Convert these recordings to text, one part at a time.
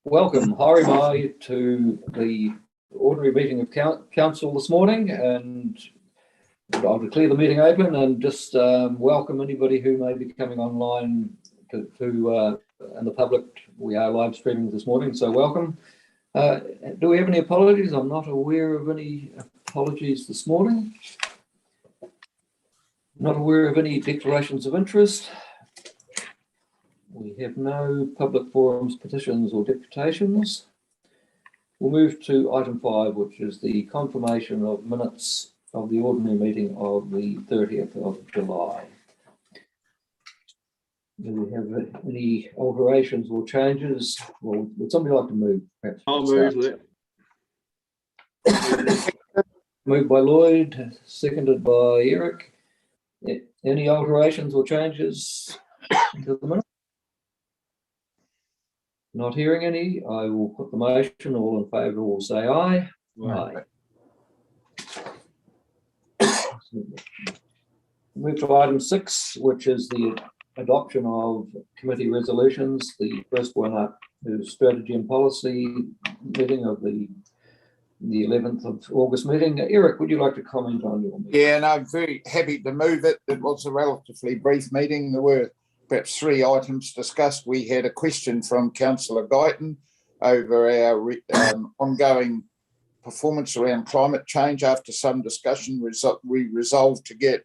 Welcome, Haere mai, to the ordinary meeting of council this morning, and I'll declare the meeting open and just welcome anybody who may be coming online and the public. We are live streaming this morning, so welcome. Do we have any apologies? I'm not aware of any apologies this morning. Not aware of any declarations of interest. We have no public forums, petitions or deputations. We'll move to item 5, which is the confirmation of minutes of the ordinary meeting of the 30th of July. Do we have any alterations or changes? Well, would somebody like to move? Perhaps I'll move that. Moved by Lloyd, seconded by Eric. Any alterations or changes to the minute? Not hearing any, I will put the motion. All in favour will say aye. Right. Aye. Move to item 6, which is the adoption of committee resolutions. The first one up is strategy and policy meeting of the 11th of August meeting. Eric, would you like to comment on your meeting? Yeah, and I'm very happy to move it. It was a relatively brief meeting. There were perhaps 3 items discussed. We had a question from Councillor Guyton over our ongoing performance around climate change. After some discussion, we resolved to get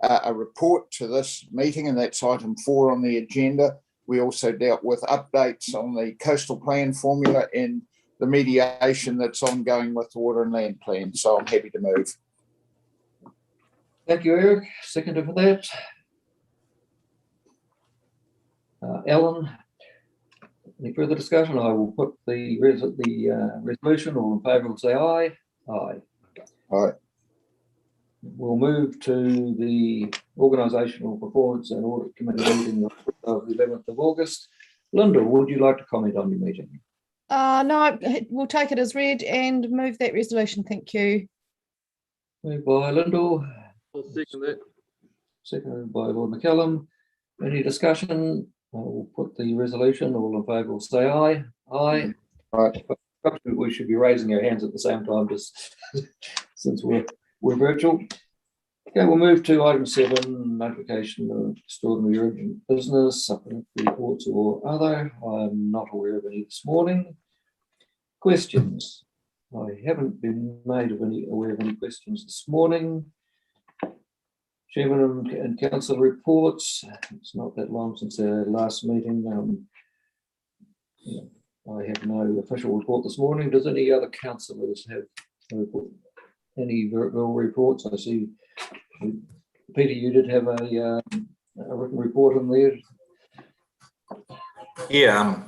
a report to this meeting, and that's item 4 on the agenda. We also dealt with updates on the coastal plan formula and the mediation that's ongoing with the water and land plan. So I'm happy to move. Thank you, Eric. Seconder for that. Ellen, any further discussion? I will put the resolution. All in favour will say aye. Aye. Aye. We'll move to the Organisational Performance and Audit Committee meeting of the 11th of August. Linda, would you like to comment on your meeting? No, we'll take it as read and move that resolution. Thank you. Moved by Lyndall. I'll second that. Seconded by Lord McCallum. Any discussion? I will put the resolution. All in favour will say aye. Aye. Aye. We should be raising our hands at the same time, just since we're virtual. Okay, we'll move to item 7, notification of extraordinary urgent business, supplementary reports or other. I'm not aware of any this morning. Questions? I haven't been made aware of any questions this morning. Chairman and Council reports. It's not that long since our last meeting. I have no official report this morning. Does any other councillors have a report? Any verbal reports? I see, Peter, you did have a written report on there. Yeah,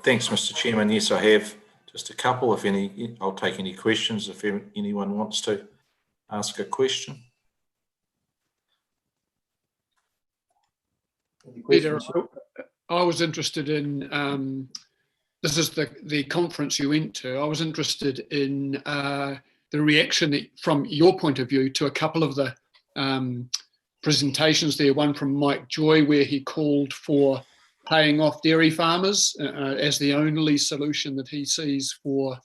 thanks, Mr. Chairman. Yes, I have just a couple. If any, I'll take any questions if anyone wants to ask a question. Peter, I was interested in, this is the conference you went to. I was interested in the reaction from your point of view to a couple of the presentations there, one from Mike Joy where he called for paying off dairy farmers as the only solution that he sees for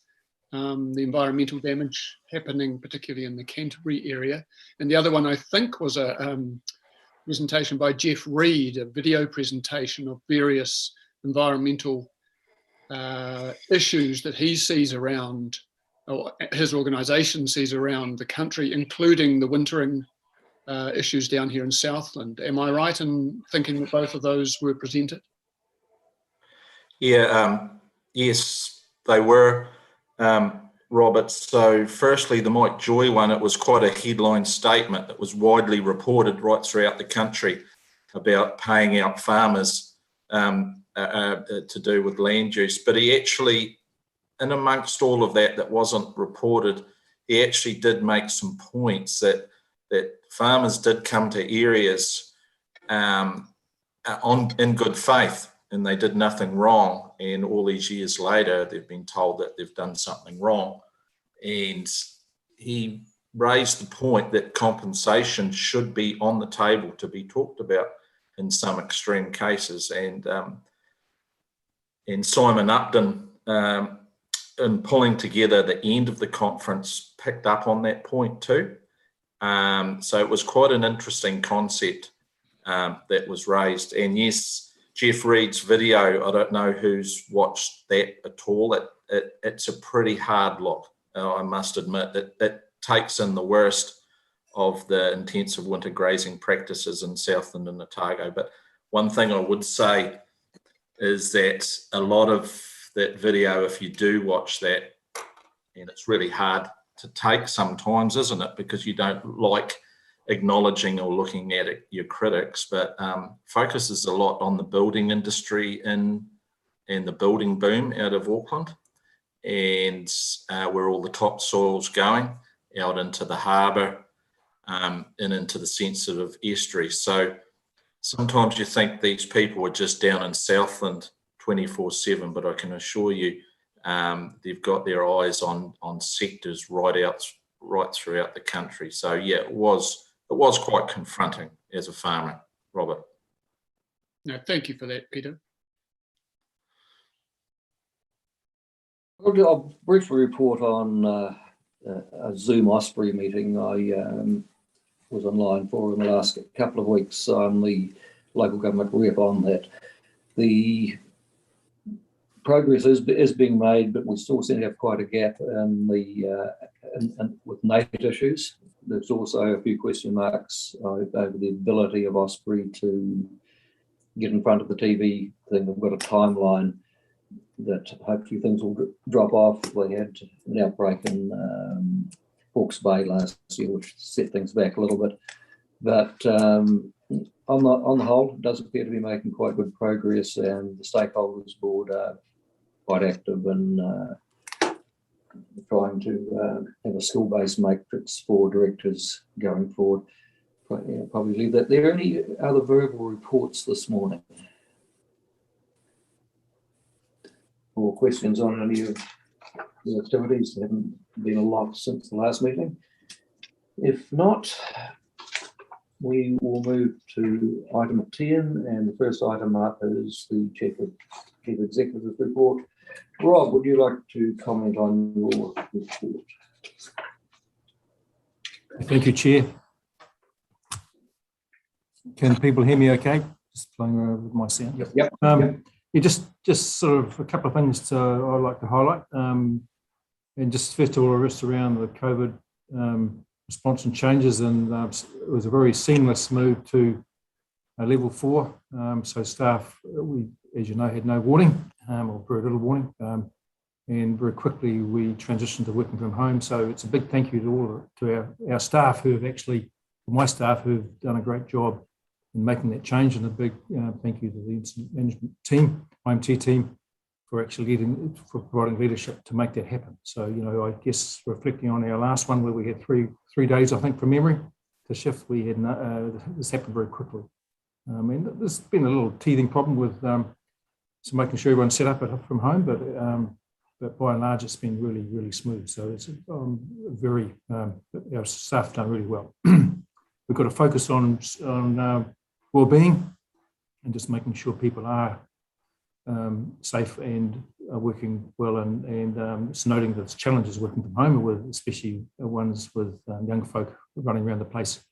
the environmental damage happening, particularly in the Canterbury area. And the other one, I think, was a presentation by Jeff Reed, a video presentation of various environmental issues that he sees around, or his organisation sees around the country, including the wintering issues down here in Southland. Am I right in thinking that both of those were presented? Yeah, yes, they were, Robert. So firstly, the Mike Joy one, it was quite a headline statement that was widely reported right throughout the country about paying out farmers to do with land use. But he actually, in amongst all of that wasn't reported, he actually did make some points that farmers did come to areas in good faith, and they did nothing wrong. And all these years later, they've been told that they've done something wrong. And he raised the point that compensation should be on the table to be talked about in some extreme cases. And And Simon Upton, in pulling together the end of the conference, picked up on that point too. So it was quite an interesting concept that was raised. And yes, Jeff Reed's video, I don't know who's watched that at all. It's a pretty hard look, I must admit. It takes in the worst of the intensive winter grazing practices in Southland and Otago. But one thing I would say is that a lot of that video, if you do watch that, and it's really hard to take sometimes, isn't it? Because you don't like acknowledging or looking at it, your critics, but focuses a lot on the building industry and the building boom out of Auckland, and where all the topsoil's going out into the harbour and into the sensitive estuary. So sometimes you think these people are just down in Southland 24/7, but I can assure you they've got their eyes on sectors right throughout the country. So yeah, it was quite confronting as a farmer, Robert. No, thank you for that, Peter. I'll briefly report on a Zoom Osprey meeting I was online for in the last couple of weeks. I'm the local government rep on that. The progress is being made, but we still seem to have quite a gap in with NAIT issues. There's also a few question marks over the ability of Osprey to get in front of the TV thing. We've got a timeline that hopefully things will drop off. They had an outbreak in Hawke's Bay last year, which set things back a little bit. But on the whole, it does appear to be making quite good progress, and the stakeholders board are quite active in trying to have a skill-based matrix for directors going forward. Probably leave that there. Any other verbal reports this morning? Or questions on any of the activities? There haven't been a lot since the last meeting. If not, we will move to item 10, and the first item up is the Chief Executive report. Rob, would you like to comment on your report? Thank you, Chair. Can people hear me okay? Just playing around with my sound. Yep. Yeah, just sort of a couple of things I'd like to highlight. And just first of all, just around the COVID response and changes, and it was a very seamless move to level 4. So staff, we, as you know, had no warning or very little warning, and very quickly we transitioned to working from home. So it's a big thank you to our staff who have actually, my staff who have done a great job in making that change, and a big thank you to the incident management team, IMT team, for actually providing leadership to make that happen. So, you know, I guess reflecting on our last one where we had three days, I think, from memory to shift, we had this happened very quickly. And there's been a little teething problem with so making sure everyone's set up from home, but by and large, it's been really, really smooth. So it's very, our staff done really well. We've got to focus on well-being and just making sure people are safe and are working well, and it's noting that it's challenges working from home, with especially ones with young folk running around the place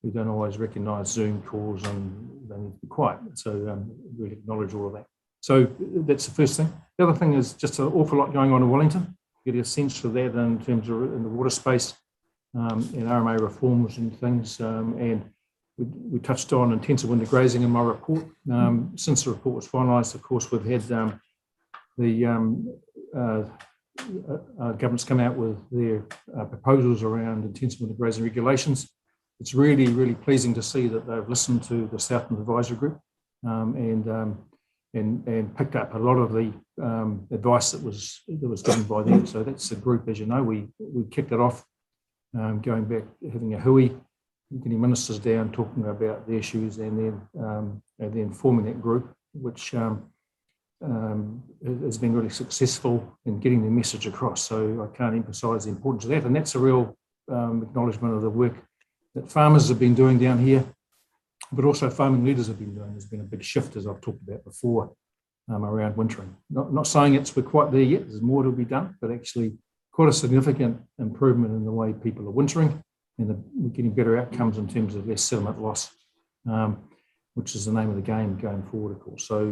who don't always recognise Zoom calls and they need to be quiet. So really acknowledge all of that. So that's the first thing. The other thing is just an awful lot going on in Wellington. Getting a sense for that in terms of in the water space and RMA reforms and things. And we touched on intensive winter grazing in my report. Since the report was finalised, of course, we've had the government's come out with their proposals around intensive winter grazing regulations. It's really, really pleasing to see that they've listened to the Southland Advisory Group and picked up a lot of the advice that was given by them. So that's the group, as you know, we kicked it off, going back, having a hui, getting ministers down, talking about the issues, and then forming that group, which has been really successful in getting the message across. So I can't emphasise the importance of that, and that's a real acknowledgement of the work that farmers have been doing down here, but also farming leaders have been doing. There's been a big shift, as I've talked about before, around wintering. Not saying we're quite there yet, there's more to be done, but actually quite a significant improvement in the way people are wintering, and we're getting better outcomes in terms of less sediment loss, which is the name of the game going forward, of course. So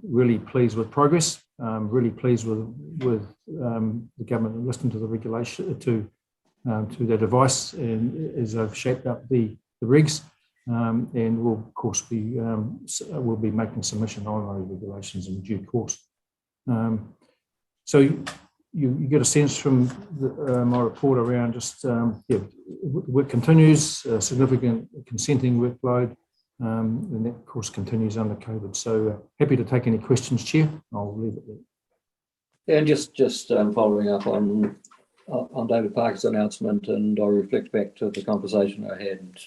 really pleased with progress, really pleased with the government listening to the regulation, to that advice, and as they've shaped up the regs, and we'll of course we'll be making submission on those regulations in due course. So you get a sense from my report around just work continues, significant consenting workload, and that of course continues under COVID. So happy to take any questions, Chair. I'll leave it there. And just following up on David Parker's announcement, and I reflect back to the conversation I had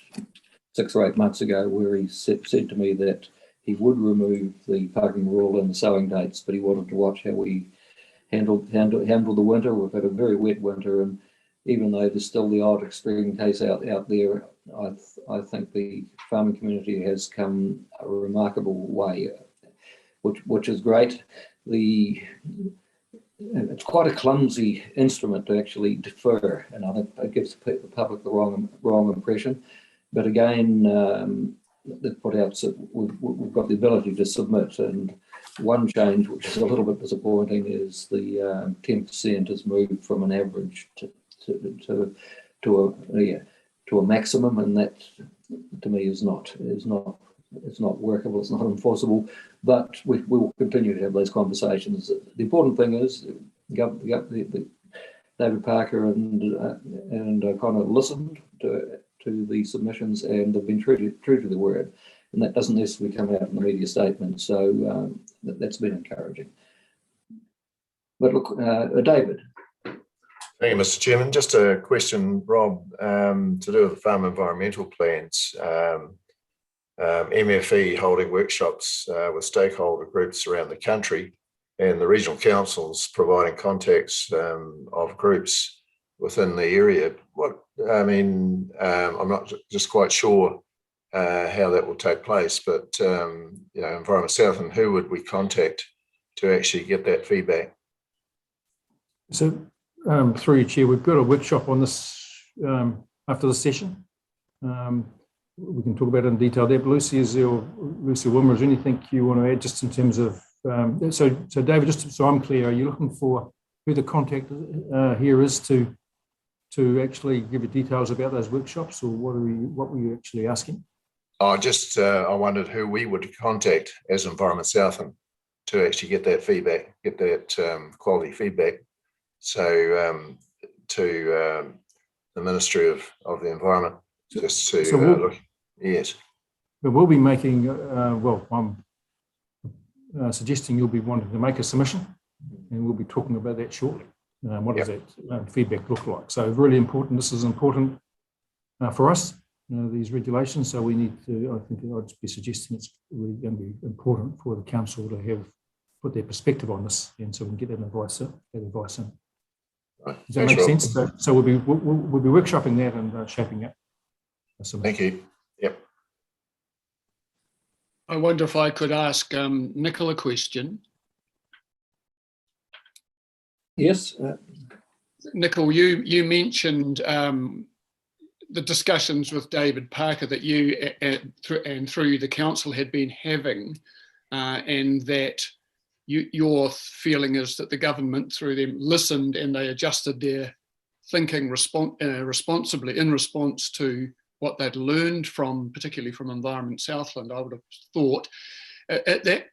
6 or 8 months ago, where he said to me that he would remove the parking rule and the sowing dates, but he wanted to watch how we handle the winter. We've had a very wet winter, and even though there's still the odd extreme case out there, I think the farming community has come a remarkable way, which is great. It's quite a clumsy instrument to actually defer, and I think it gives the public the wrong impression. But again, they've put out, so we've got the ability to submit, and one change which is a little bit disappointing is the 10% has moved from an average to a maximum, and that to me is not workable. It's not enforceable, but we will continue to have those conversations. The important thing is David Parker and Connor listened to the submissions, and they've been true to the word, and that doesn't necessarily come out in the media statement. So that's been encouraging. But look, David. Thank you, Mr. Chairman. Just a question, Rob, to do with the farm environmental plans. MFE holding workshops with stakeholder groups around the country, and the regional councils providing contacts of groups within the area. I'm not just quite sure how that will take place, but Environment South, and who would we contact to actually get that feedback? So through you, Chair, we've got a workshop on this after the session. We can talk about it in detail there. But Lucy Wilmer, is there anything you want to add just in terms of, so David, just so I'm clear, are you looking for who the contact here is to actually give you details about those workshops, or what were you actually asking? I wondered who we would contact as Environment Southern to actually get that feedback, get that quality feedback. So to the Ministry of the Environment, just to look. Yes. But we'll be making, I'm suggesting you'll be wanting to make a submission, and we'll be talking about that shortly. What does that feedback look like? So really important, this is important for us, these regulations. So we need to, I think I'd be suggesting it's really going to be important for the council to put their perspective on this, and so we can get that advice in. Right. Does that make sense? So we'll be workshopping that and shaping it. Thank you. Yep. I wonder if I could ask Nicol a question. Yes. Nicol, you mentioned the discussions with David Parker that you and through the council had been having, and that your feeling is that the government through them listened and they adjusted their thinking responsibly in response to what they'd learned from, particularly from Environment Southland. I would have thought that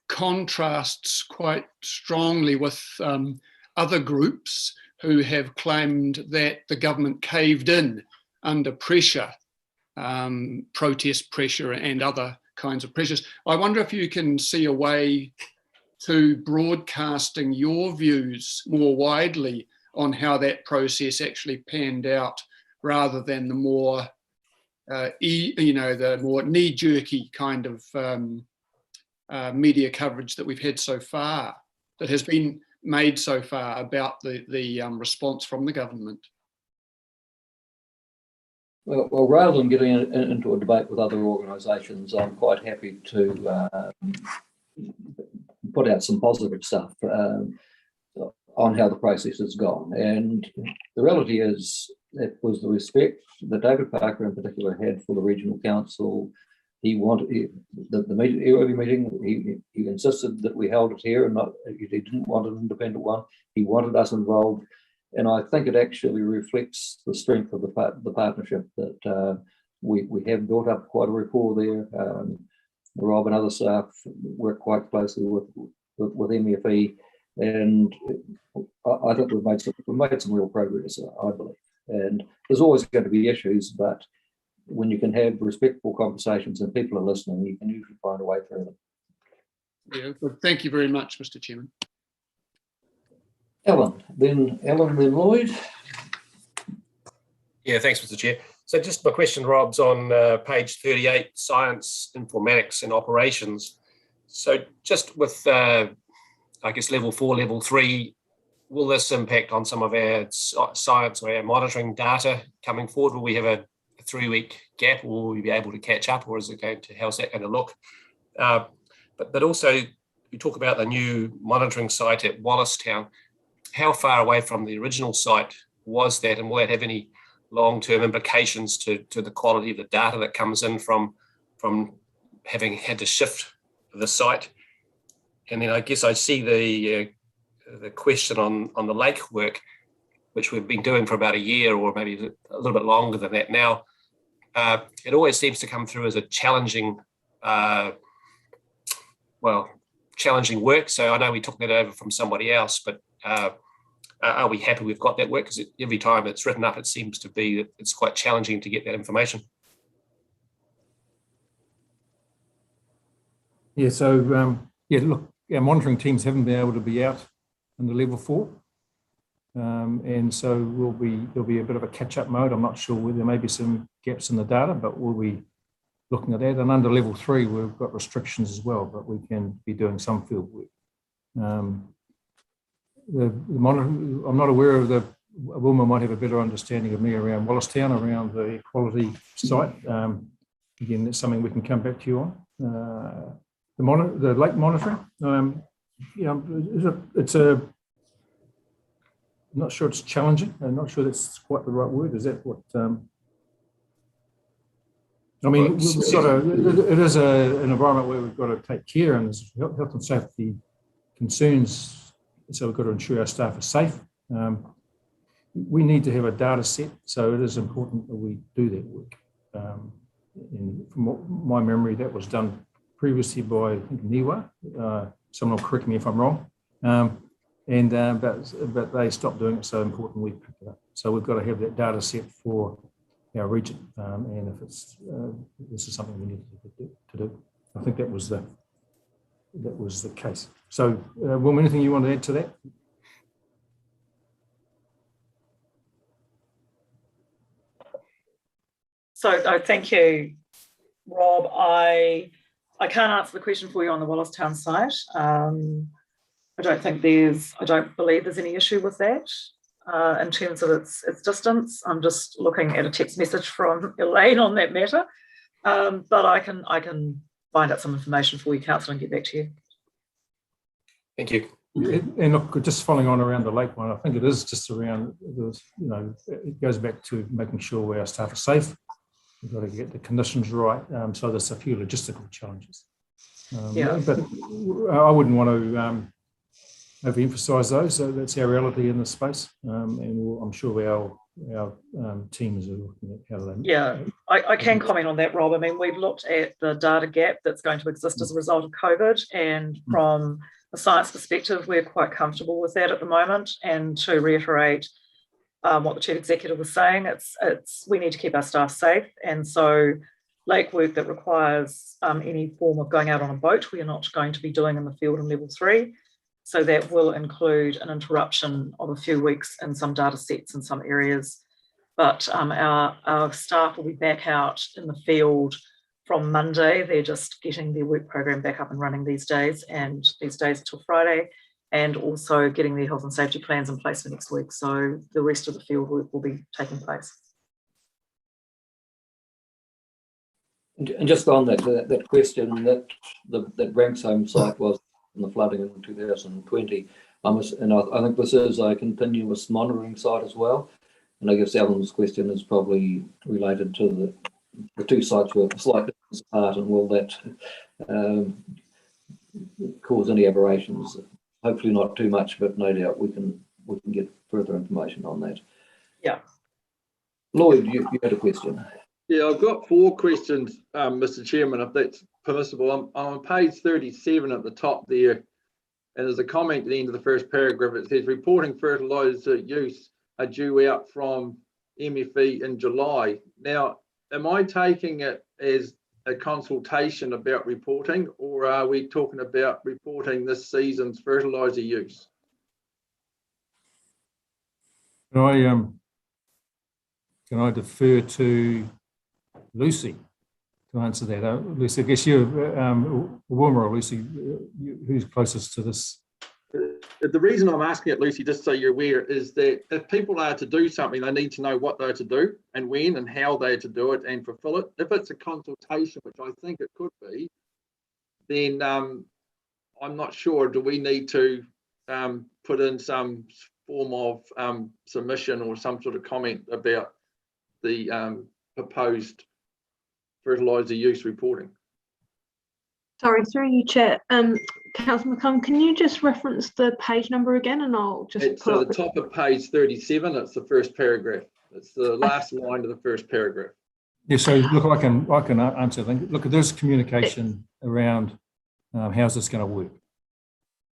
contrasts quite strongly with other groups who have claimed that the government caved in under pressure, protest pressure and other kinds of pressures. I wonder if you can see a way to broadcasting your views more widely on how that process actually panned out, rather than the more the more knee-jerky kind of media coverage that we've had so far, that has been made so far about the response from the government. Well, rather than getting into a debate with other organisations, I'm quite happy to put out some positive stuff on how the process has gone. And the reality is, it was the respect that David Parker in particular had for the regional council. He wanted the meeting, every meeting, he insisted that we held it here, and not, he didn't want an independent one. He wanted us involved. And I think it actually reflects the strength of the partnership that we have built up quite a rapport there. Rob and other staff work quite closely with MFE, and I think we've made some real progress, I believe. And there's always going to be issues, but when you can have respectful conversations and people are listening, you can usually find a way through them. Yeah, well, thank you very much, Mr. Chairman. Alan, then Lloyd. Yeah, thanks, Mr. Chair. So just my question, Rob's on page 38, Science, Informatics and Operations. So just with, I guess, level 4, level 3, will this impact on some of our science or our monitoring data coming forward? Will we have a 3-week gap, or will we be able to catch up, or is it going to, how's that going to look? But also, you talk about the new monitoring site at Wallacetown. How far away from the original site was that, and will that have any long-term implications to the quality of the data that comes in from having had to shift the site? And then I guess I see the question on the lake work, which we've been doing for about a year or maybe a little bit longer than that now. It always seems to come through as a challenging work. So I know we took that over from somebody else, but are we happy we've got that work? Because every time it's written up, it seems to be that it's quite challenging to get that information. Yeah, so look, our monitoring teams haven't been able to be out in the level 4. And so there'll be a bit of a catch-up mode. I'm not sure whether there may be some gaps in the data, but we'll be looking at that. And under level 3, we've got restrictions as well, but we can be doing some field work. The monitoring, I'm not aware of Wilma might have a better understanding of me around Wallacetown, around the quality site. Again, that's something we can come back to you on. The lake monitoring, it's I'm not sure it's challenging. I'm not sure that's quite the right word. Is that what? I mean, it is an environment where we've got to take care, and there's health and safety concerns. So we've got to ensure our staff are safe. We need to have a data set, so it is important that we do that work. And from my memory, that was done previously by, I think, Niwa. Someone will correct me if I'm wrong. But they stopped doing it, so important we picked it up. So we've got to have that data set for our region, and if it's this is something we need to do. I think that was the case. So, Wilma, anything you want to add to that? So, thank you, Rob. I can't answer the question for you on the Wallacetown site. I don't believe there's any issue with that in terms of its distance. I'm just looking at a text message from Elaine on that matter, but I can find out some information for you, Councillor, and get back to you. Thank you. And look, just following on around the lake one, I think it is just around it goes back to making sure our staff are safe. We've got to get the conditions right. So there's a few logistical challenges. But I wouldn't want to overemphasise those. So that's our reality in this space, and I'm sure our teams are looking at how they. Yeah, I can comment on that, Rob. I mean, we've looked at the data gap that's going to exist as a result of COVID, and from a science perspective, we're quite comfortable with that at the moment. And to reiterate what the Chief Executive was saying, it's we need to keep our staff safe, and so lake work that requires any form of going out on a boat, we are not going to be doing in the field in level 3. So that will include an interruption of a few weeks in some data sets in some areas. But our staff will be back out in the field from Monday. They're just getting their work program back up and running these days until Friday, and also getting their health and safety plans in place for next week. So the rest of the field work will be taking place. And just on that question, that Branksome site was the flooding in 2020. And I think this is a continuous monitoring site as well. And I guess Alan's question is probably related to the two sites were slightly apart, and will that cause any aberrations? Hopefully not too much, but no doubt we can get further information on that. Yeah. Lloyd, you had a question. Yeah, I've got 4 questions, Mr. Chairman, if that's permissible. I'm on page 37 at the top there, and there's a comment at the end of the first paragraph. It says reporting fertiliser use are due out from MFE in July. Now, am I taking it as a consultation about reporting, or are we talking about reporting this season's fertiliser use? Can I defer to Lucy to answer that? Lucy, I guess you're Wilma or Lucy, who's closest to this? The reason I'm asking it, Lucy, just so you're aware, is that if people are to do something, they need to know what they're to do and when and how they're to do it and fulfill it. If it's a consultation, which I think it could be, then I'm not sure. Do we need to put in some form of submission or some sort of comment about the proposed fertiliser use reporting? Sorry, through you, Chair. Councillor McCollum, can you just reference the page number again, and I'll just It's pull at up the top of page 37. It's the first paragraph. It's the last line of the first paragraph. Yeah, so look, I can answer. Look, there's communication around how's this going to work.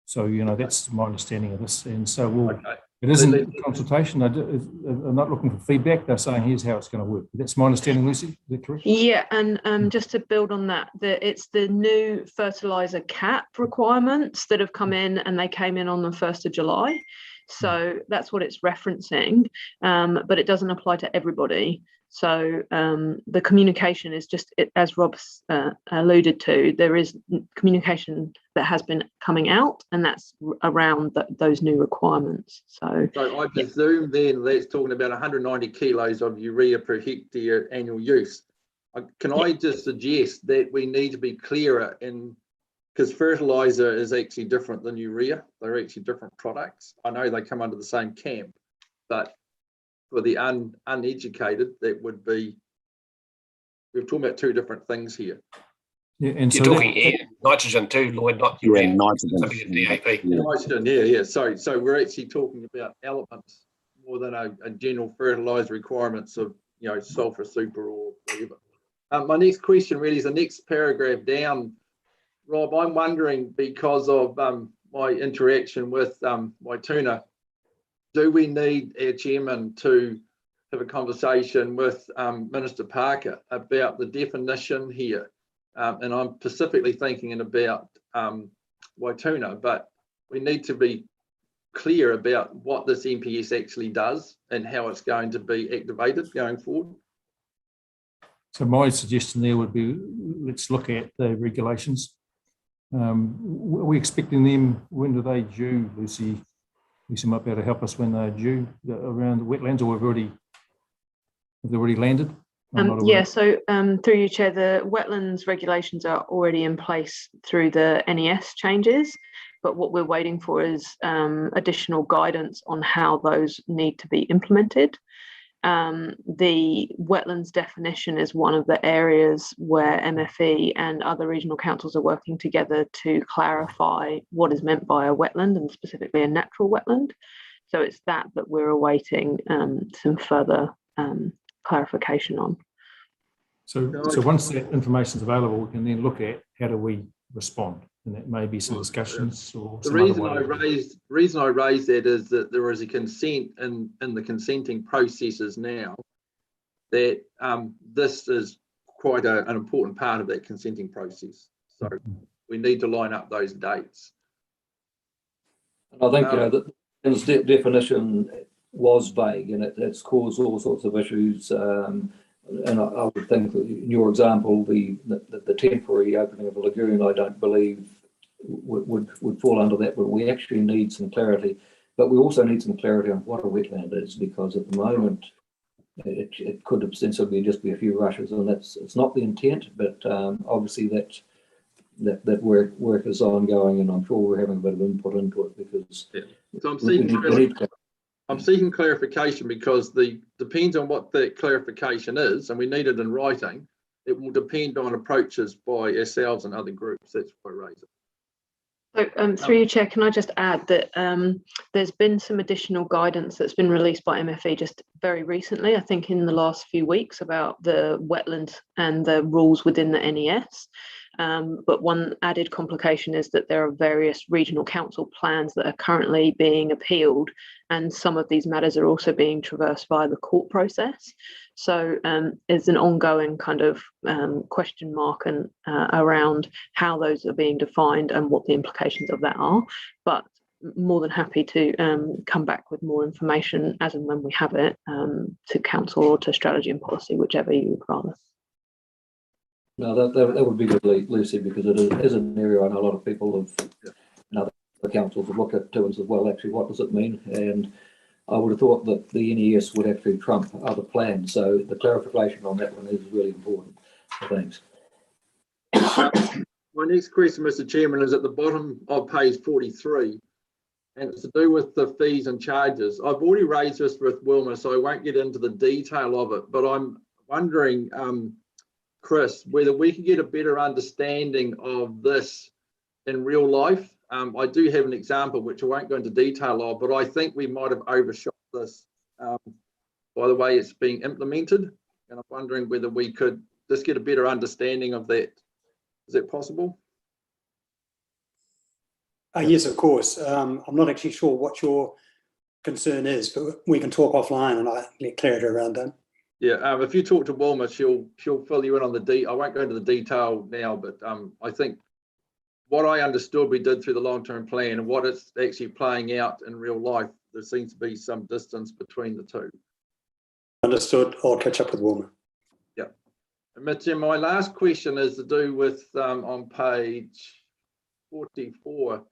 So, you know, that's my understanding of this. And so it isn't a consultation. I'm not looking for feedback. They're saying here's how it's going to work. That's my understanding, Lucy. Is that correct? Yeah, and just to build on that, it's the new fertiliser cap requirements that have come in, and they came in on the 1st of July. So that's what it's referencing, but it doesn't apply to everybody. So the communication is just, as Rob's alluded to, there is communication that has been coming out, and that's around those new requirements. So I presume then that's talking about 190 kilos of urea per hectare annual use. Can I just suggest that we need to be clearer in, because fertiliser is actually different than urea. They're actually different products. I know they come under the same camp, but for the uneducated, that would be, we're talking about 2 different things here. Yeah, and You're so talking air, nitrogen too, Lloyd, not urea. Nitrogen. DAP. Nitrogen, yeah. So we're actually talking about elements more than a general fertiliser requirements of, you know, sulfur super or whatever. My next question really is the next paragraph down. Rob, I'm wondering, because of my interaction with Waituna, do we need our chairman to have a conversation with Minister Parker about the definition here? And I'm specifically thinking about Waituna, but we need to be clear about what this MPS actually does and how it's going to be activated going forward. So my suggestion there would be, let's look at the regulations. Are we expecting them, when do they due, Lucy? Lucy might be able to help us when they're due around the wetlands, or have they already landed? Yeah, so through you, Chair, the wetlands regulations are already in place through the NES changes, but what we're waiting for is additional guidance on how those need to be implemented. The wetlands definition is one of the areas where MFE and other regional councils are working together to clarify what is meant by a wetland, and specifically a natural wetland. So it's that we're awaiting some further clarification on. So once that information is available, we can then look at how do we respond, and that may be some discussions. Or the reason I raised that is that there is a consent in the consenting processes now, that this is quite an important part of that consenting process. So we need to line up those dates. And I think the definition was vague, and it's caused all sorts of issues. And I would think that in your example, the temporary opening of a lagoon, I don't believe would fall under that, but we actually need some clarity. But we also need some clarity on what a wetland is, because at the moment it could ostensibly just be a few rushes, and it's not the intent. But obviously that work is ongoing, and I'm sure we're having a bit of input into it because So I'm we seeking clarification because depends on what that clarification is, and we need it in writing. It will depend on approaches by ourselves and other groups. That's why I raise it. So through you, Chair, can I just add that there's been some additional guidance that's been released by MFE just very recently, I think in the last few weeks, about the wetland and the rules within the NES. But one added complication is that there are various regional council plans that are currently being appealed, and some of these matters are also being traversed via the court process. So it's an ongoing kind of question mark and around how those are being defined and what the implications of that are. But more than happy to come back with more information as and when we have it to council or to strategy and policy, whichever you would rather. No, that would be good, Lucy, because it is an area I know a lot of people have, the councils have looked at too and said, well, actually, what does it mean? And I would have thought that the NES would actually trump other plans. So the clarification on that one is really important. Thanks. My next question, Mr. Chairman, is at the bottom of page 43, and it's to do with the fees and charges. I've already raised this with Wilma, so I won't get into the detail of it, but I'm wondering, Chris, whether we could get a better understanding of this in real life. I do have an example, which I won't go into detail of, but I think we might have overshot this by the way it's being implemented. And I'm wondering whether we could just get a better understanding of that. Is that possible? Yes, of course. I'm not actually sure what your concern is, but we can talk offline and I'll get clarity around that. Yeah, if you talk to Wilma, she'll fill you in on the I won't go into the detail now, but I think what I understood we did through the long-term plan and what it's actually playing out in real life, there seems to be some distance between the two. Understood. I'll catch up with Wilma. Yeah. And my last question is to do with on page 44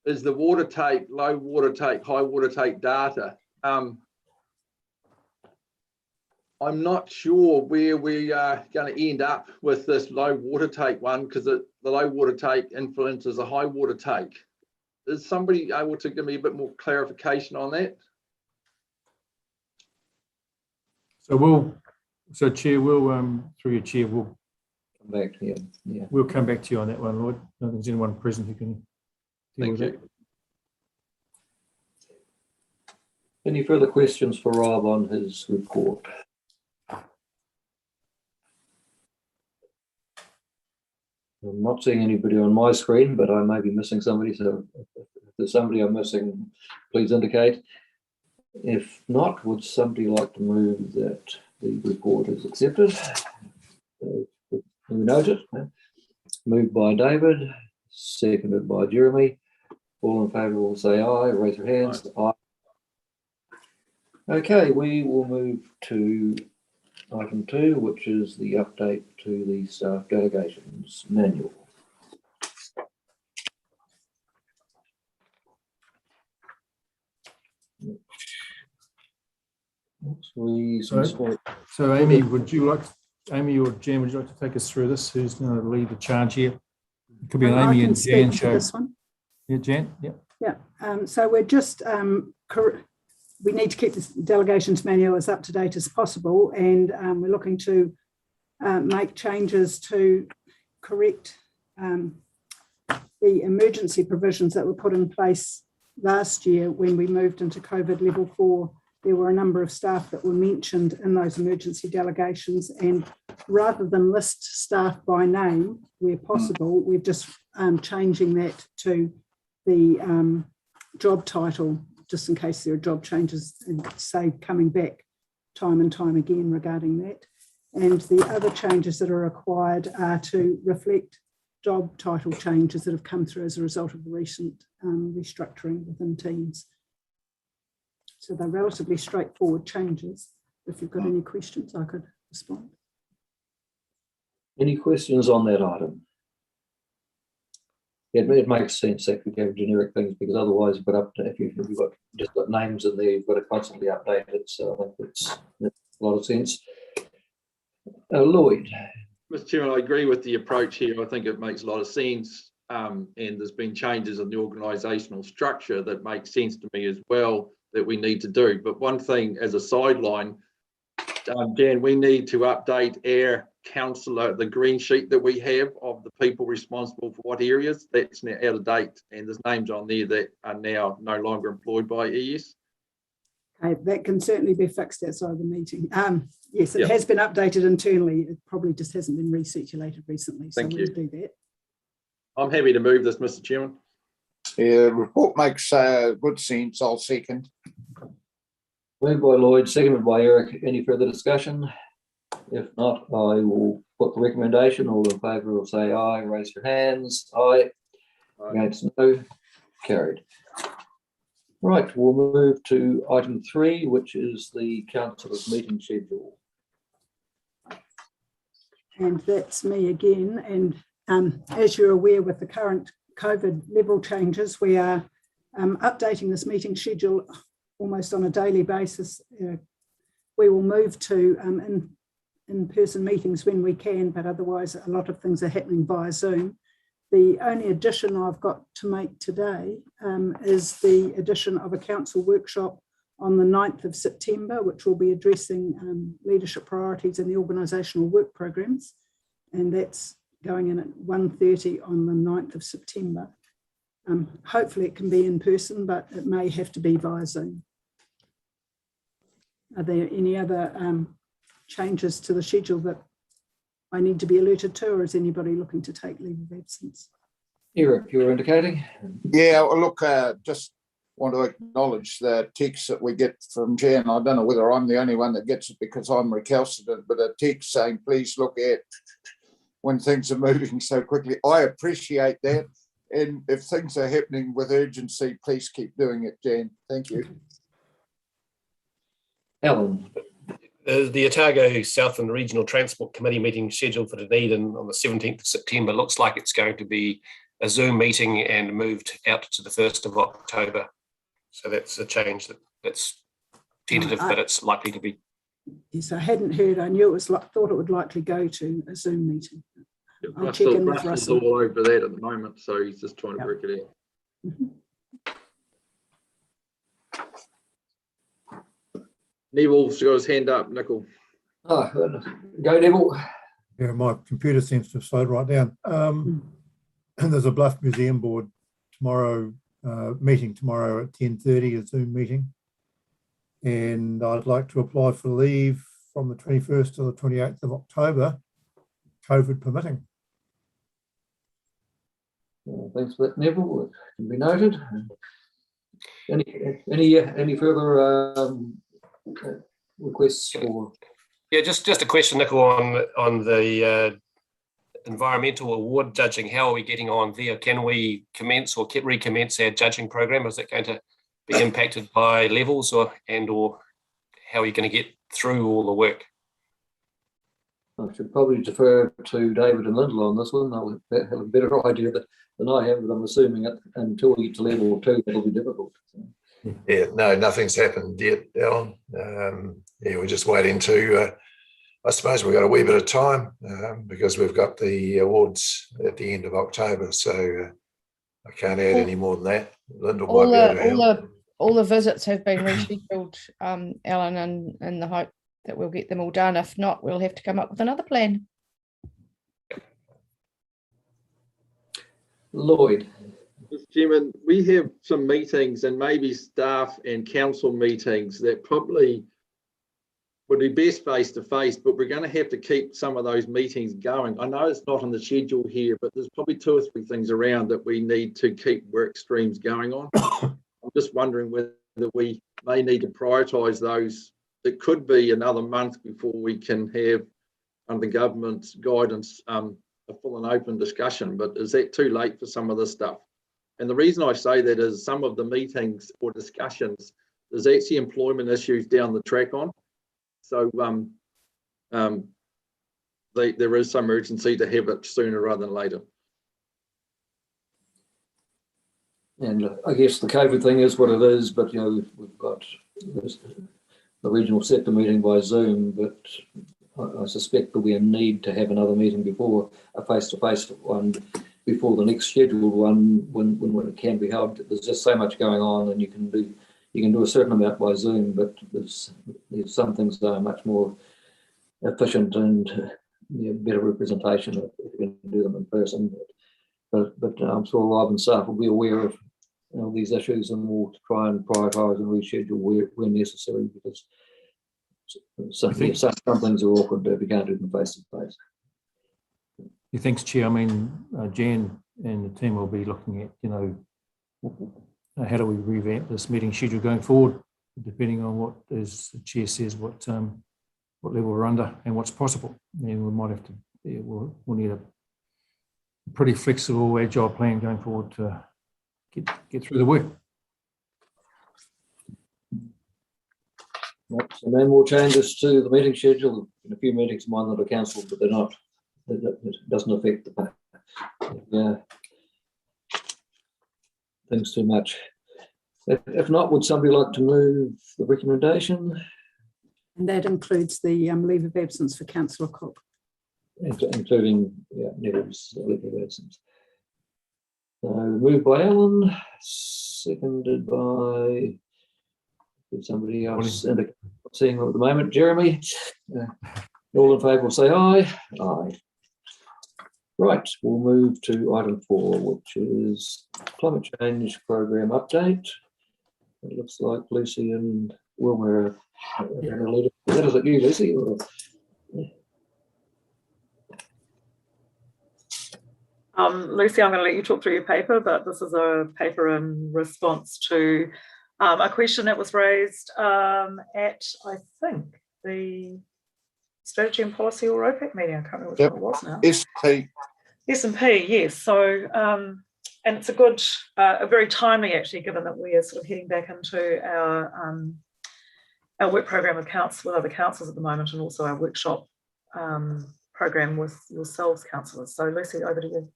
is the water take, low water take, high water take data. I'm not sure where we are going to end up with this low water take one, because the low water take influences a high water take. Is somebody able to give me a bit more clarification on that? So Chair, through your Chair, we'll come back to you. Yeah. We'll come back to you on that one, Lloyd. I don't think there's anyone present who can deal with that. Any further questions for Rob on his report? I'm not seeing anybody on my screen, but I may be missing somebody. So if there's somebody I'm missing, please indicate. If not, would somebody like to move that the report is accepted? We note it. Moved by David, seconded by Jeremy. All in favour will say aye. Raise your hands. Aye. Okay, we will move to item 2, which is the update to the staff delegations manual. So Amy, Amy or Jan, would you like to take us through this? Who's going to lead the charge here? It could be an Amy and Jan show. This one. Yeah, Jan. Yeah. Yeah. So we're just we need to keep this delegations manual as up to date as possible, and we're looking to make changes to correct the emergency provisions that were put in place last year when we moved into COVID level 4. There were a number of staff that were mentioned in those emergency delegations, and rather than list staff by name where possible, we're just changing that to the job title, just in case there are job changes and say coming back time and time again regarding that. And the other changes that are required are to reflect job title changes that have come through as a result of the recent restructuring within teams. So they're relatively straightforward changes. If you've got any questions, I could respond. Any questions on that item? It makes sense if we have generic things, because otherwise, if you've got just got names in there, you've got to constantly update it. So I think it's a lot of sense. Lloyd. Mr. Chairman, I agree with the approach here. I think it makes a lot of sense. And there's been changes in the organisational structure that make sense to me as well that we need to do. But one thing as a sideline, Dan, we need to update our councillor, the green sheet that we have of the people responsible for what areas. That's now out of date, and there's names on there that are now no longer employed by ES. Okay, that can certainly be fixed outside the meeting. Yes, it Yep. has been updated internally. It probably just hasn't been recirculated recently. So Thank we'll you. do that. I'm happy to move this, Mr. Chairman. Yeah, the report makes good sense. I'll second. Moved by Lloyd, seconded by Eric. Any further discussion? If not, I will put the recommendation. All in favour will say aye. Raise your hands. Aye. Against no. Carried. Right, we'll move to item 3, which is the councillors' meeting schedule. And that's me again. And as you're aware, with the current COVID level changes, we are updating this meeting schedule almost on a daily basis. We will move to in-person meetings when we can, but otherwise a lot of things are happening via Zoom. The only addition I've got to make today is the addition of a council workshop on the 9th of September, which will be addressing leadership priorities in the organisational work programs. And that's going in at 1:30 on the 9th of September. Hopefully it can be in person, but it may have to be via Zoom. Are there any other changes to the schedule that I need to be alerted to, or is anybody looking to take leave of absence? Eric, you were indicating? Yeah, well, look, just want to acknowledge the text that we get from Jan. I don't know whether I'm the only one that gets it because I'm recalcitrant, but a text saying, please look at when things are moving so quickly. I appreciate that. And if things are happening with urgency, please keep doing it, Jan. Thank you. Alan. The Otago Southland Regional Transport Committee meeting scheduled for Dunedin on the 17th of September looks like it's going to be a Zoom meeting and moved out to the 1st of October. So that's a change that's tentative, but it's likely to be. Yes, I hadn't heard. I knew it was thought it would likely go to a Zoom meeting. I'll check in with Russell's Russell. all over that at the moment, so he's just trying to work it out. Mhm. Neville's got his hand up, Nickel. Oh, go Neville. Yeah, my computer seems to have slowed right down. And there's a Bluff Museum Board tomorrow, meeting tomorrow at 10:30, a Zoom meeting. And I'd like to apply for leave from the 21st to the 28th of October, COVID permitting. Thanks for that, Neville. It can be noted. Any further requests for? Yeah, just a question, Nickel, on the environmental award judging. How are we getting on there? Can we commence or recommence our judging program? Is it going to be impacted by levels, or how are you going to get through all the work? I should probably defer to David and Lyndall on this one. They'll have a better idea than I have, but I'm assuming that until we get to level 2, that'll be difficult. So. Yeah, no, nothing's happened yet, Alan. Yeah, we're just waiting to, I suppose we've got a wee bit of time because we've got the awards at the end of October. So I can't add any more than that. Lyndall might be able to help. All the visits have been rescheduled, Alan, and in the hope that we'll get them all done. If not, we'll have to come up with another plan. Lloyd. Mr. Chairman, we have some meetings and maybe staff and council meetings that probably would be best face to face, but we're going to have to keep some of those meetings going. I know it's not on the schedule here, but there's probably 2 or 3 things around that we need to keep work streams going on. I'm just wondering whether we may need to prioritise those. It could be another month before we can have, under government's guidance, a full and open discussion, but is that too late for some of this stuff? And the reason I say that is some of the meetings or discussions, there's actually employment issues down the track on. So there is some urgency to have it sooner rather than later. And I guess the COVID thing is what it is, but we've got the regional sector meeting by Zoom, but I suspect there'll be a need to have another meeting before a face-to-face one, before the next scheduled one, when it can be held. There's just so much going on, and you can do a certain amount by Zoom, but there's some things that are much more efficient and better representation if you can do them in person. But I'm sure Rob and staff will be aware of these issues, and we'll try and prioritise and reschedule where necessary, because some things are awkward if you can't do them face to face. Thanks, Chair. I mean, Jan and the team will be looking at, how do we revamp this meeting schedule going forward, depending on what, as the Chair says, what level we're under and what's possible. And we might have to, we'll need a pretty flexible, agile plan going forward to get through the work. So no more changes to the meeting schedule. In a few meetings, mine that are cancelled, but they're not. It doesn't affect the things too much. If not, would somebody like to move the recommendation? And that includes the leave of absence for Councillor Cook. Including Neville's leave of absence. So moved by Alan, seconded by somebody else. And seeing at the moment, Jeremy. All in favour will say aye. Aye. Right, we'll move to item 4, which is climate change program update. It looks like Lucy and Wilma are going to lead it. Is it you, Lucy? Or? Lucy, I'm going to let you talk through your paper, but this is a paper in response to a question that was raised at, I think, the Strategy and Policy or OPEC meeting. I can't remember which one it was now. S&P, yes. So, and it's a very timely, actually, given that we are sort of heading back into our work program with other councils at the moment, and also our workshop program with yourselves, councillors. So, Lucy, over to you.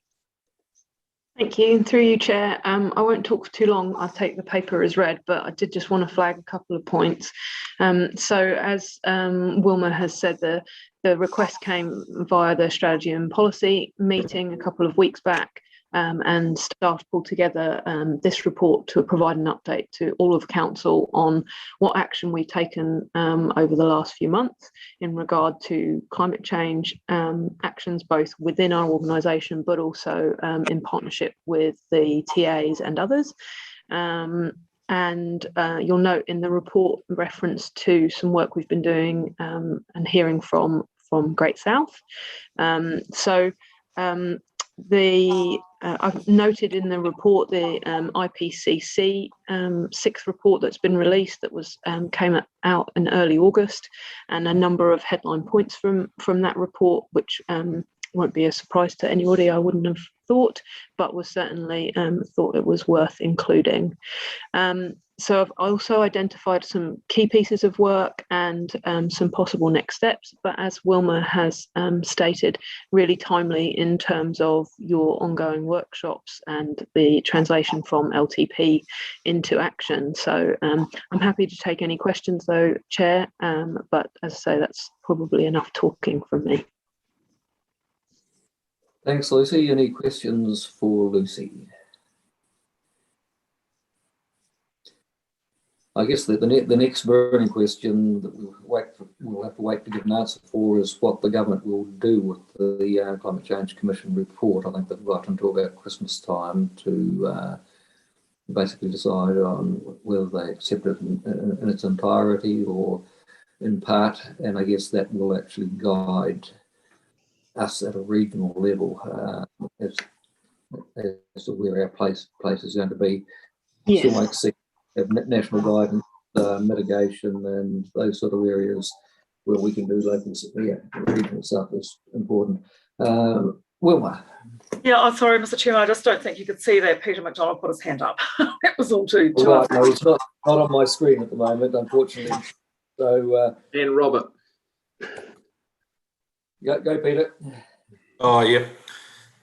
Thank you. Through you, Chair. I won't talk for too long. I'll take the paper as read, but I did just want to flag a couple of points. So as Wilma has said, the request came via the Strategy and Policy meeting a couple of weeks back, and staff pulled together this report to provide an update to all of Council on what action we've taken over the last few months in regard to climate change actions, both within our organisation, but also in partnership with the TAs and others. And you'll note in the report reference to some work we've been doing and hearing from Great South. I've noted in the report the IPCC 6th report that's been released that was came out in early August, and a number of headline points from that report, which won't be a surprise to anybody, I wouldn't have thought, but was certainly thought it was worth including. So I've also identified some key pieces of work and some possible next steps, but as Wilma has stated, really timely in terms of your ongoing workshops and the translation from LTP into action. So I'm happy to take any questions though, Chair, but as I say, that's probably enough talking from me. Thanks, Lucy. Any questions for Lucy? I guess the next burning question that we'll have to wait to get an answer for is what the government will do with the Climate Change Commission report. I think they've got until about Christmas time to basically decide on whether they accept it in its entirety or in part, and I guess that will actually guide us at a regional level as to where our place is going to be. Yes. Still makes sense. National guidance, mitigation, and those sort of areas where we can do local, regional stuff is important. Wilma. Yeah, sorry, Mr. Chairman, I just don't think you could see that Peter McDonald put his hand up. That was all too. Right, no, it's not on my screen at the moment, unfortunately. So. And Robert. Go, Peter. Oh, yeah.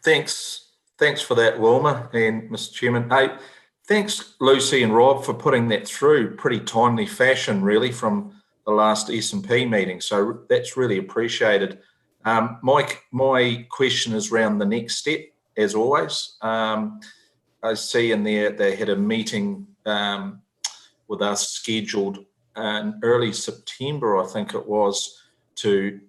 Thanks for that, Wilma and Mr. Chairman. Hey, thanks, Lucy and Rob, for putting that through pretty timely fashion, really, from last S&P meeting. So that's really appreciated. My question is around the next step, as always. I see in there they had a meeting with us scheduled in early September, I think it was, to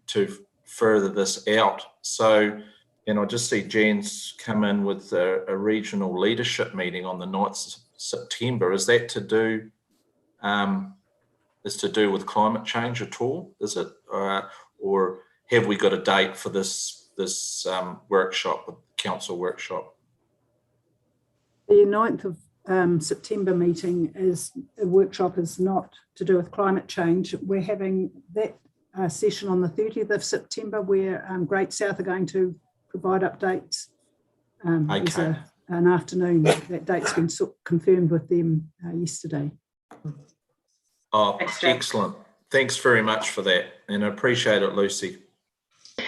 further this out. So, and I just see Jan's come in with a regional leadership meeting on the 9th of September. Is that to do with climate change at all? Is it, or have we got a date for this workshop, council workshop? The 9th of September meeting is a workshop, is not to do with climate change. We're having that session on the 30th of September where Great South are going to provide updates. There's an afternoon. That date's been confirmed with them yesterday. Oh, excellent. Thanks very much for that, and I appreciate it, Lucy.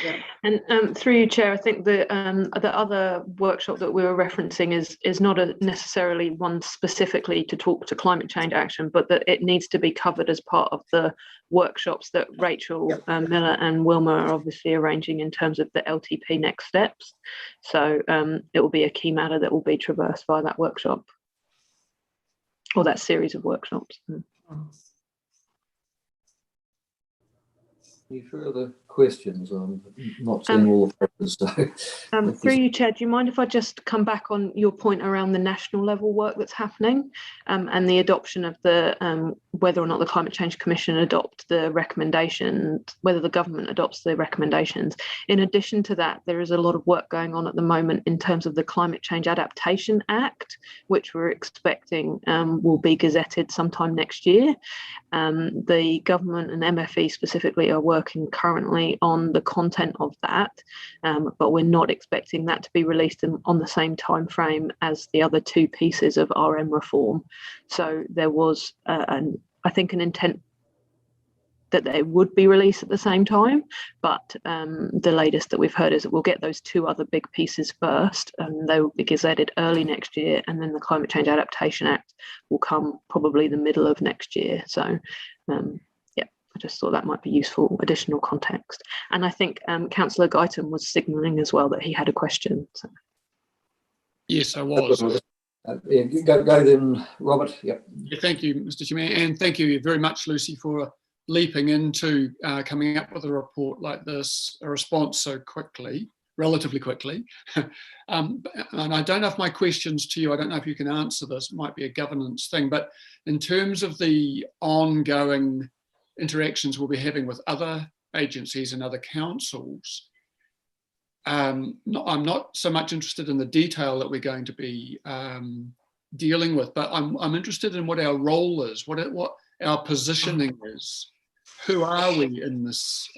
Yeah. And through you, Chair, I think the other workshop that we were referencing is not necessarily one specifically to talk to climate change action, but that it needs to be covered as part of the workshops that Rachel Miller and Wilma are obviously arranging in terms of the LTP next steps. So it will be a key matter that will be traversed by that workshop, or that series of workshops. Any further questions? I'm not seeing all the papers. So through you, Chair, do you mind if I just come back on your point around the national level work that's happening and the adoption of the whether or not the Climate Change Commission adopt the recommendations, whether the government adopts the recommendations. In addition to that, there is a lot of work going on at the moment in terms of the Climate Change Adaptation Act, which we're expecting will be gazetted sometime next year. The government and MFE specifically are working currently on the content of that, but we're not expecting that to be released on the same time frame as the other two pieces of RM reform. So there was, I think, an intent that they would be released at the same time, but the latest that we've heard is that we'll get those two other big pieces first, and they will be gazetted early next year, and then the Climate Change Adaptation Act will come probably the middle of next year. So yeah, I just thought that might be useful additional context. And I think Councillor Guyton was signalling as well that he had a question. So. Yes, I was. Go then, Robert. Yep. Yeah, thank you, Mr. Chairman, and thank you very much, Lucy, for leaping into coming up with a report like this, a response so quickly, relatively quickly. And I don't know if my questions to you, I don't know if you can answer this, it might be a governance thing, but in terms of the ongoing interactions we'll be having with other agencies and other councils, I'm not so much interested in the detail that we're going to be dealing with, but I'm interested in what our role is, what our positioning is. Who are we in this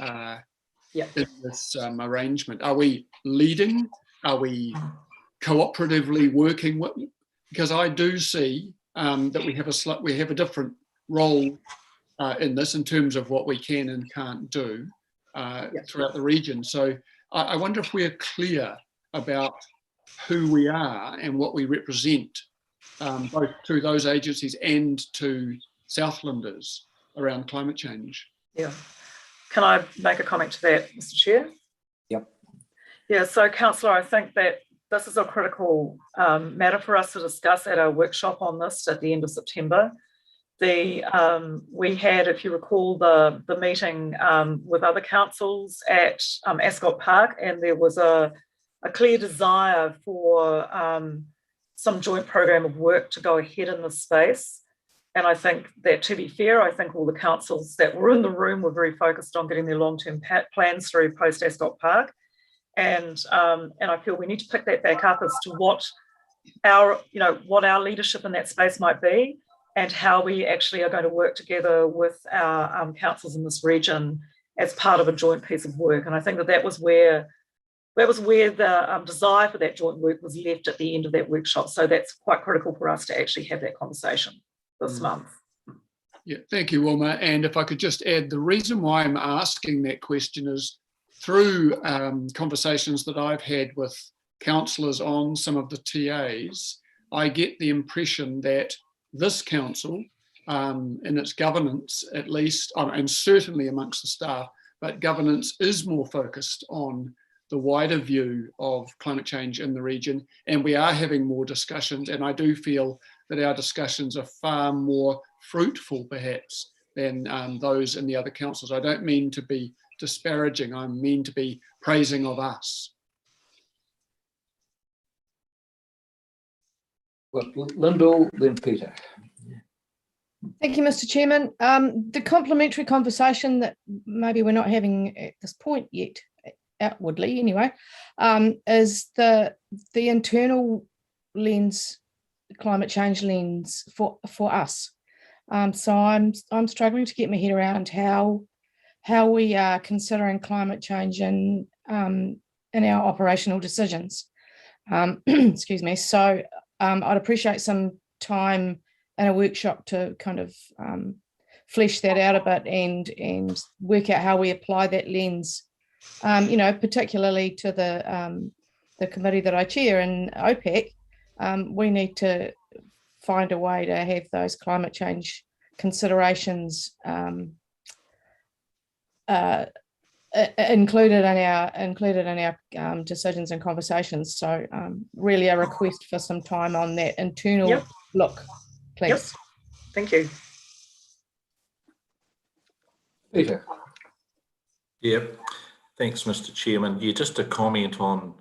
arrangement? Are we leading? Are we cooperatively working with? Because I do see that we have a different role in this in terms of what we can and can't do throughout the region. So I wonder if we're clear about who we are and what we represent, both to those agencies and to Southlanders around climate change. Yeah. Can I make a comment to that, Mr. Chair? Yep. Yeah, so Councillor, I think that this is a critical matter for us to discuss at our workshop on this at the end of September. We had, if you recall, the meeting with other councils at Ascot Park, and there was a clear desire for some joint program of work to go ahead in this space. And I think that, to be fair, I think all the councils that were in the room were very focused on getting their long-term plans through post Ascot Park. And I feel we need to pick that back up as to what our leadership in that space might be, and how we actually are going to work together with our councils in this region as part of a joint piece of work. And I think that was where the desire for that joint work was left at the end of that workshop. So that's quite critical for us to actually have that conversation this month. Yeah, thank you, Wilma. And if I could just add, the reason why I'm asking that question is through conversations that I've had with councillors on some of the TAs, I get the impression that this council in its governance, at least, and certainly amongst the staff, but governance is more focused on the wider view of climate change in the region, and we are having more discussions, and I do feel that our discussions are far more fruitful, perhaps, than those in the other councils. I don't mean to be disparaging, I mean to be praising of us. Well, Lyndall, then Peter. Thank you, Mr. Chairman. The complementary conversation that maybe we're not having at this point yet, outwardly anyway, is the internal lens, climate change lens for us. So I'm struggling to get my head around how we are considering climate change in our operational decisions. Excuse me. So I'd appreciate some time in a workshop to kind of flesh that out a bit and work out how we apply that lens, particularly to the committee that I chair in OPEC. We need to find a way to have those climate change considerations included in our decisions and conversations. So really a request for some time on that internal look, please. Yep. Thank you. Peter. Yep. Thanks, Mr. Chairman. Yeah, just a comment on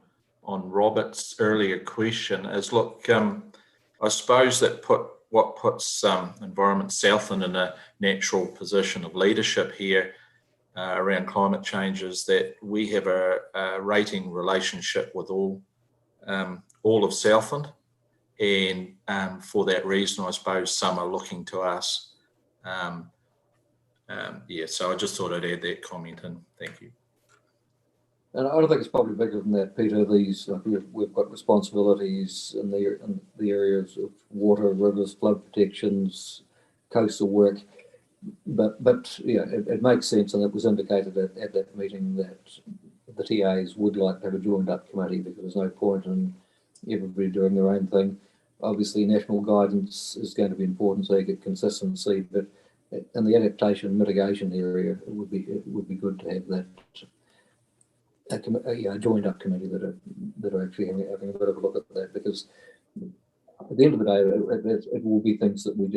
Robert's earlier question is, look, I suppose that what puts Environment Southland in a natural position of leadership here around climate change is that we have a rating relationship with all of Southland, and for that reason, I suppose some are looking to us. So I just thought I'd add that comment in. Thank you. And I don't think it's probably bigger than that, Peter. We've got responsibilities in the areas of water, rivers, flood protections, coastal work. But yeah, it makes sense, and it was indicated at that meeting that the TAs would like to have a joined up committee because there's no point in everybody doing their own thing. Obviously, national guidance is going to be important, so you get consistency. But in the adaptation and mitigation area, it would be good to have that a joined up committee that are actually having a bit of a look at that, because at the end of the day, it will be things that we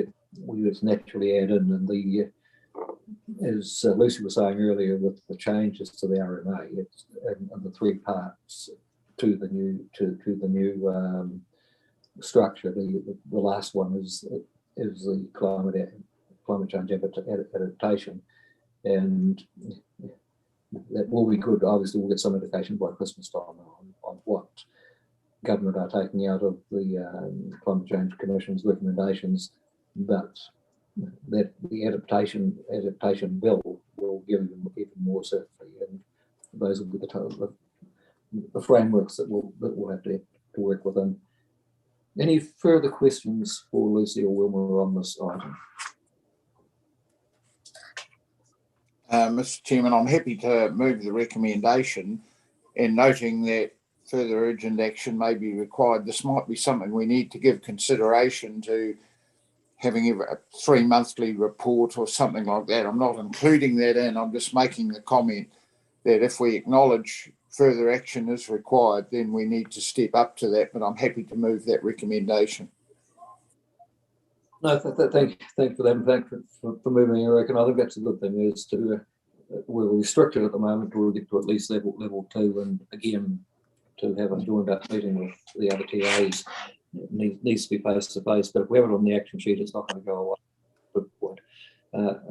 just naturally add in. And as Lucy was saying earlier, with the changes to the RMA, it's and the three parts to the new structure. The last one is the climate change adaptation, and that will be good. Obviously, we'll get some indication by Christmas time on what government are taking out of the Climate Change Commission's recommendations, but that the adaptation bill will give them even more certainty, and those will be the frameworks that we'll have to work within. Any further questions for Lucy or Wilma on this item? Mr. Chairman, I'm happy to move the recommendation, and noting that further urgent action may be required. This might be something we need to give consideration to, having a 3 monthly report or something like that. I'm not including that in, I'm just making the comment that if we acknowledge further action is required, then we need to step up to that, but I'm happy to move that recommendation. No, thank you for that, and thank you for moving, Eric. And I think that's a good thing, is to we're restricted at the moment. We'll get to at least level 2, and again, to have a joined up meeting with the other TAs needs to be face to face. But if we have it on the action sheet, it's not going to go away. Good point.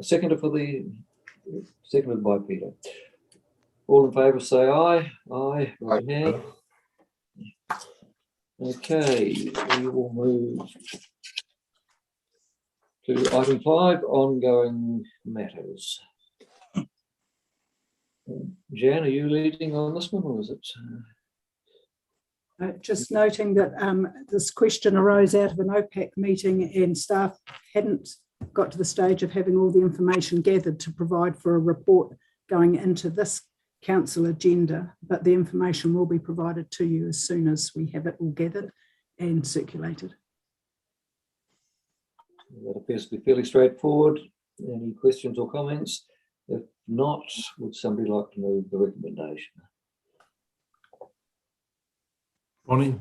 Seconded by Peter. All in favour say aye. Aye. Aye. Okay, we will move to item 5, ongoing matters. Jan, are you leading on this one, or is it? Just noting that this question arose out of an OPAC meeting, and staff hadn't got to the stage of having all the information gathered to provide for a report going into this council agenda, but the information will be provided to you as soon as we have it all gathered and circulated. That appears to be fairly straightforward. Any questions or comments? If not, would somebody like to move the recommendation? Bonnie?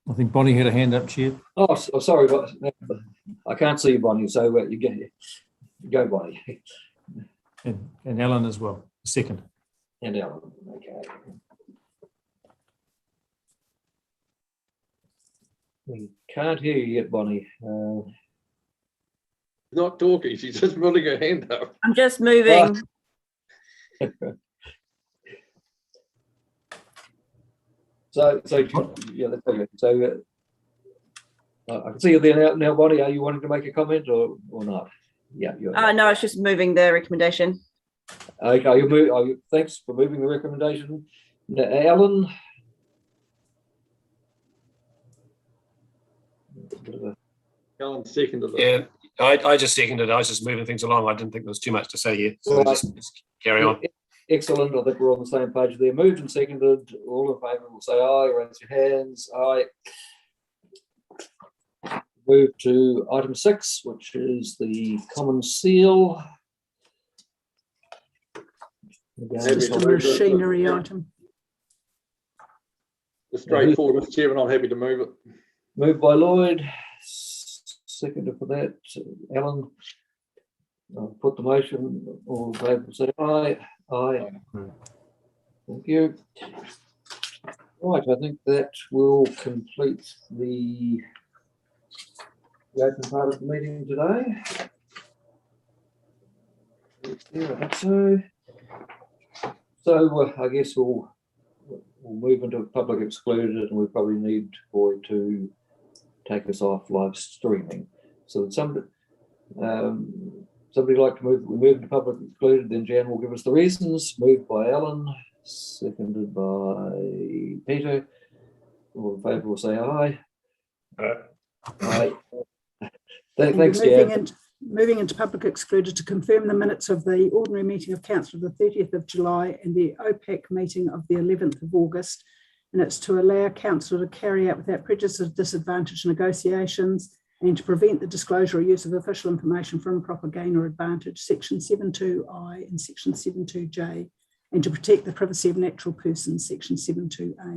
I think Bonnie had a hand up, Chair. Oh, sorry, but I can't see you, Bonnie, so you go, Bonnie. And Alan as well, second. And Alan, okay. We can't hear you yet, Bonnie. Not talking, she's just putting her hand up. I'm just moving. So yeah, that's okay. So I can see you there now, Bonnie. Are you wanting to make a comment or not? Yeah, you're. No, it's just moving the recommendation. Okay, thanks for moving the recommendation. Now, Alan. Alan seconded it. Yeah, I just seconded it. I was just moving things along. I didn't think there was too much to say here. So Right. just carry on. Excellent. I think we're on the same page there. Moved and seconded. All in favour will say aye. Raise your hands. Aye. Move to item 6, which is the common seal. Just a machinery item. Straightforward, Mr. Chairman. I'm happy to move it. Moved by Lloyd, seconded for that, Alan. I'll put the motion, all in favour say aye. Aye. Thank you. Right, I think that will complete the open part of the meeting today. Yeah, I think so. So I guess we'll move into public excluded, and we probably need Boyd to take us off live streaming. So somebody like to move into public excluded, then Jan will give us the reasons. Moved by Alan, seconded by Peter. All in favour will say aye. Aye. Thanks, Jan. Moving into public excluded to confirm the minutes of the ordinary meeting of council of the 30th of July and the OPEC meeting of the 11th of August. And it's to allow council to carry out without prejudice of disadvantage negotiations and to prevent the disclosure or use of official information for improper gain or advantage, section 72I and section 72J, and to protect the privacy of natural persons, section 72A.